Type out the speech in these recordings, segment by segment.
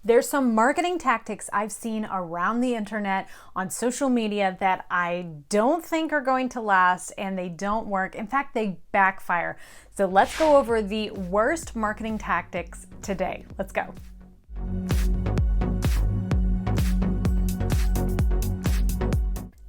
There's some marketing tactics I've seen around the internet on social media that I don't think are going to last, and they don't work. In fact, they backfire. So let's go over the worst marketing tactics today. Let's go.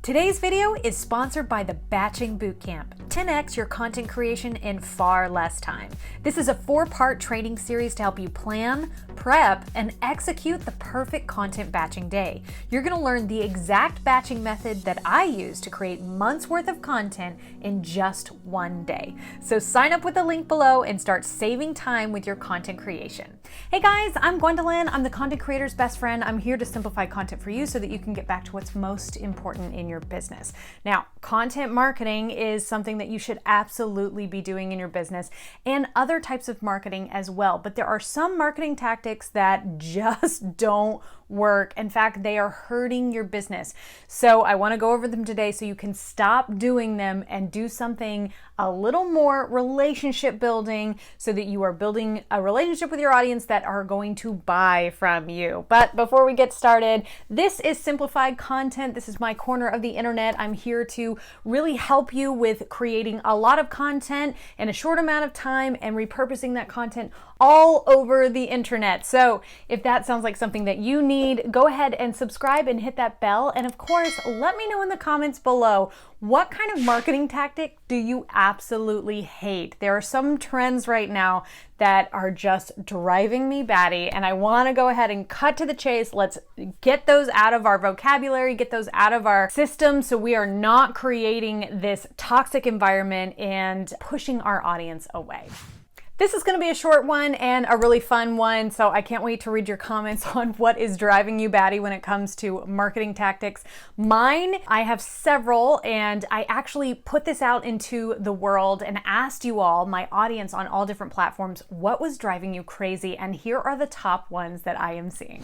Today's video is sponsored by the Batching Bootcamp. 10x your content creation in far less time. This is a 4-part training series to help you plan, prep, and execute the perfect content batching day. You're going to learn the exact batching method that I use to create months worth of content in just one day. So sign up with the link below and start saving time with your content creation. Hey guys, I'm Gwendolyn. I'm the content creator's best friend. I'm here to simplify content for you so that you can get back to what's most important in your business. Now, content marketing is something that you should absolutely be doing in your business, and other types of marketing as well. But there are some marketing tactics that just don't work. In fact, they are hurting your business. So I want to go over them today so you can stop doing them and do something a little more relationship building, so that you are building a relationship with your audience that are going to buy from you. But before we get started, this is simplified content. This is my corner of the internet. I'm here to really help you with creating a lot of content in a short amount of time and repurposing that content all over the internet. So if that sounds like something that you need, go ahead and subscribe and hit that bell. And of course, let me know in the comments below, what kind of marketing tactic do you absolutely hate? There are some trends right now that are just driving me batty, and I want to go ahead and cut to the chase. Let's get those out of our vocabulary, get those out of our system, so we are not creating this toxic environment and pushing our audience away. This is going to be a short one and a really fun one, so I can't wait to read your comments on what is driving you batty when it comes to marketing tactics. Mine, I have several, and I actually put this out into the world and asked you all, my audience on all different platforms, what was driving you crazy, and here are the top ones that I am seeing.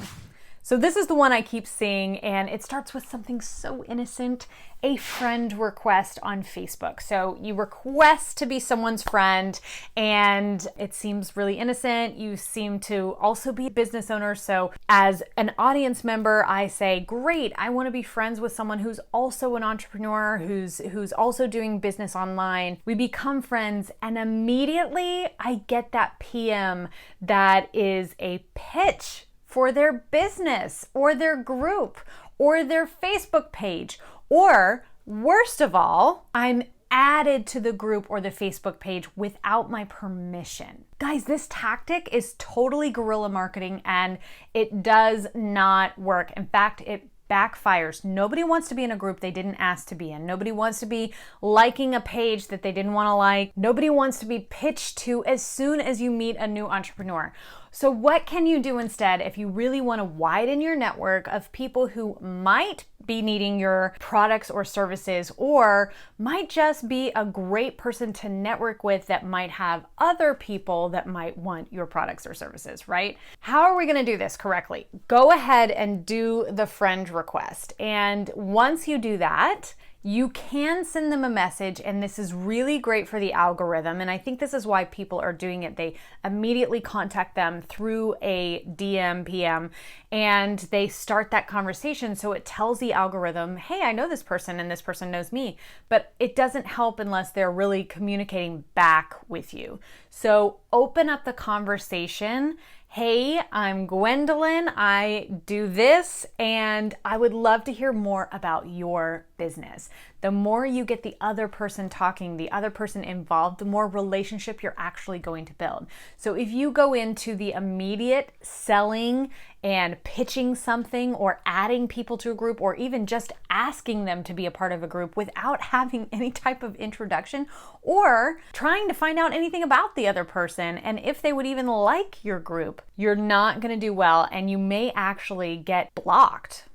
So this is the one I keep seeing, and it starts with something so innocent, a friend request on Facebook. So you request to be someone's friend, and it seems really innocent. You seem to also be a business owner. So as an audience member, I say, great, I want to be friends with someone who's also an entrepreneur, who's also doing business online. We become friends, and immediately I get that PM that is a pitch for their business or their group or their Facebook page. Or worst of all, I'm added to the group or the Facebook page without my permission. Guys, this tactic is totally guerrilla marketing, and it does not work. In fact, it backfires. Nobody wants to be in a group they didn't ask to be in. Nobody wants to be liking a page that they didn't want to like. Nobody wants to be pitched to as soon as you meet a new entrepreneur. So what can you do instead if you really want to widen your network of people who might be needing your products or services, or might just be a great person to network with that might have other people that might want your products or services, right? How are we going to do this correctly? Go ahead and do the friend request. And once you do that, you can send them a message, and this is really great for the algorithm. And I think this is why people are doing it. They immediately contact them through a DM, PM, and they start that conversation. So it tells the algorithm, hey, I know this person and this person knows me, but it doesn't help unless they're really communicating back with you. So open up the conversation. Hey, I'm Gwendolyn, I do this, and I would love to hear more about your business. The more you get the other person talking, the other person involved, the more relationship you're actually going to build. So if you go into the immediate selling and pitching something, or adding people to a group, or even just asking them to be a part of a group without having any type of introduction, or trying to find out anything about the other person and if they would even like your group, you're not going to do well, and you may actually get blocked.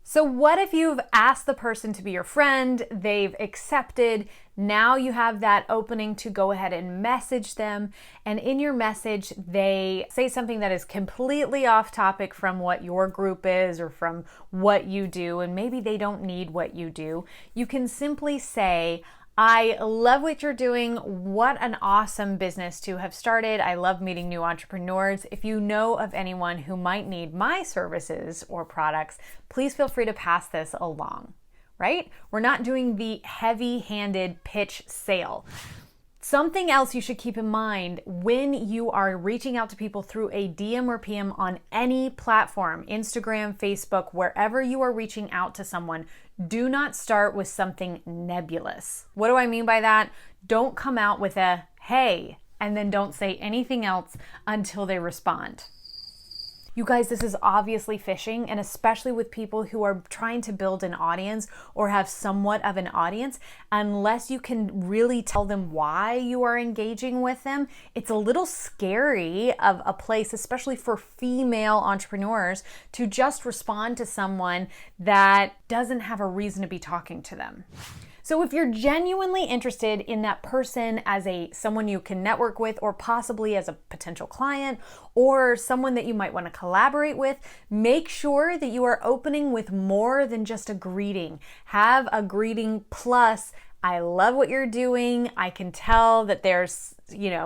So what if you've asked the person to be your friend, they've accepted, now you have that opening to go ahead and message them, and in your message they say something that is completely off topic from what your group is or from what you do, and maybe they don't need what you do. You can simply say, I love what you're doing. What an awesome business to have started. I love meeting new entrepreneurs. If you know of anyone who might need my services or products, please feel free to pass this along, right? We're not doing the heavy-handed pitch sale. Something else you should keep in mind when you are reaching out to people through a DM or PM on any platform, Instagram, Facebook, wherever you are reaching out to someone, do not start with something nebulous. What do I mean by that? Don't come out with a hey, and then don't say anything else until they respond. You guys, this is obviously phishing, and especially with people who are trying to build an audience or have somewhat of an audience, unless you can really tell them why you are engaging with them, it's a little scary of a place, especially for female entrepreneurs, to just respond to someone that doesn't have a reason to be talking to them. So if you're genuinely interested in that person as someone you can network with, or possibly as a potential client, or someone that you might want to collaborate with, make sure that you are opening with more than just a greeting. Have a greeting plus, I love what you're doing. I can tell that there's,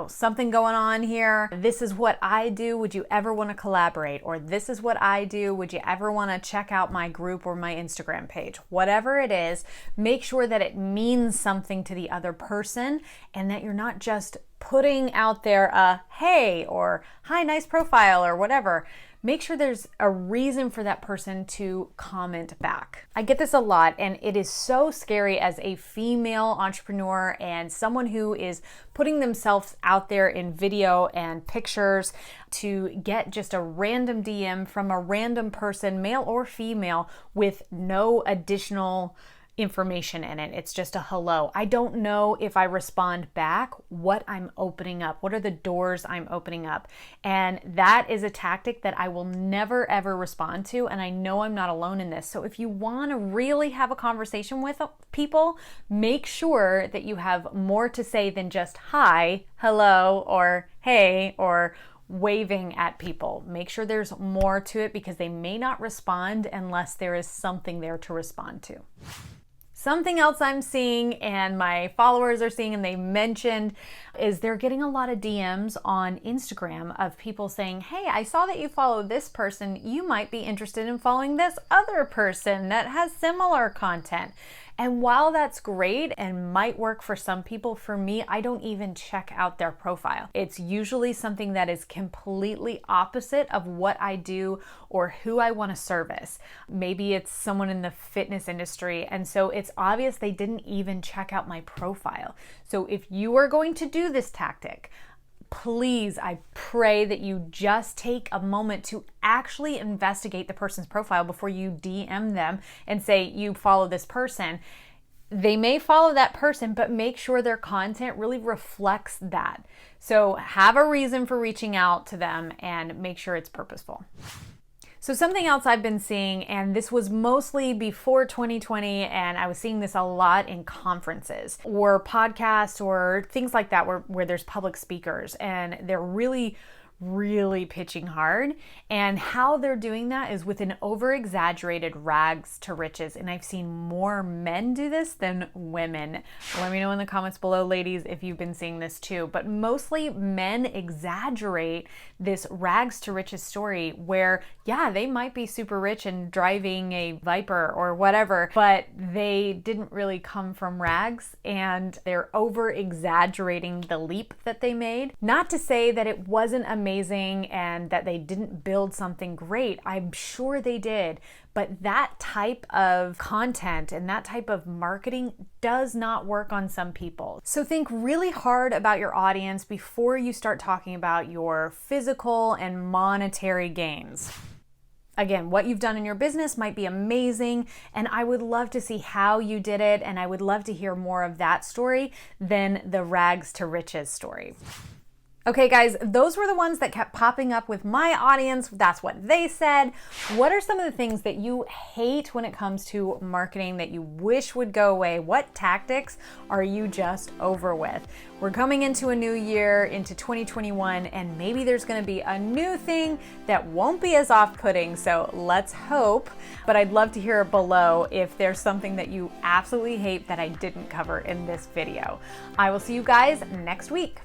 something going on here. This is what I do. Would you ever want to collaborate? Or this is what I do. Would you ever want to check out my group or my Instagram page? Whatever it is, make sure that it means something to the other person and that you're not just putting out there a hey or hi, nice profile or whatever. Make sure there's a reason for that person to comment back. I get this a lot, and it is so scary as a female entrepreneur and someone who is putting themselves out there in video and pictures to get just a random DM from a random person, male or female, with no additional information in it. It's just a hello. I don't know if I respond back what I'm opening up. What are the doors I'm opening up? And that is a tactic that I will never ever respond to. And I know I'm not alone in this. So if you want to really have a conversation with people, make sure that you have more to say than just hi, hello, or hey, or waving at people. Make sure there's more to it because they may not respond unless there is something there to respond to. Something else I'm seeing and my followers are seeing and they mentioned is they're getting a lot of DMs on Instagram of people saying, hey, I saw that you follow this person. You might be interested in following this other person that has similar content. And while that's great and might work for some people, for me, I don't even check out their profile. It's usually something that is completely opposite of what I do or who I want to service. Maybe it's someone in the fitness industry, and so it's obvious they didn't even check out my profile. So if you are going to do this tactic, please, I pray that you just take a moment to actually investigate the person's profile before you DM them and say you follow this person. They may follow that person, but make sure their content really reflects that. So have a reason for reaching out to them and make sure it's purposeful. So something else I've been seeing, and this was mostly before 2020, and I was seeing this a lot in conferences or podcasts or things like that where there's public speakers and they're really pitching hard. And how they're doing that is with an over-exaggerated rags to riches. And I've seen more men do this than women. Let me know in the comments below, ladies, if you've been seeing this too. But mostly men exaggerate this rags to riches story where, yeah, they might be super rich and driving a Viper or whatever, but they didn't really come from rags and they're over-exaggerating the leap that they made. Not to say that it wasn't amazing and that they didn't build something great. I'm sure they did. But that type of content and that type of marketing does not work on some people. So think really hard about your audience before you start talking about your physical and monetary gains. Again, what you've done in your business might be amazing, and I would love to see how you did it, and I would love to hear more of that story than the rags to riches story. Okay, guys, those were the ones that kept popping up with my audience. That's what they said. What are some of the things that you hate when it comes to marketing that you wish would go away? What tactics are you just over with? We're coming into a new year, into 2021, and maybe there's going to be a new thing that won't be as off-putting, so let's hope. But I'd love to hear below if there's something that you absolutely hate that I didn't cover in this video. I will see you guys next week.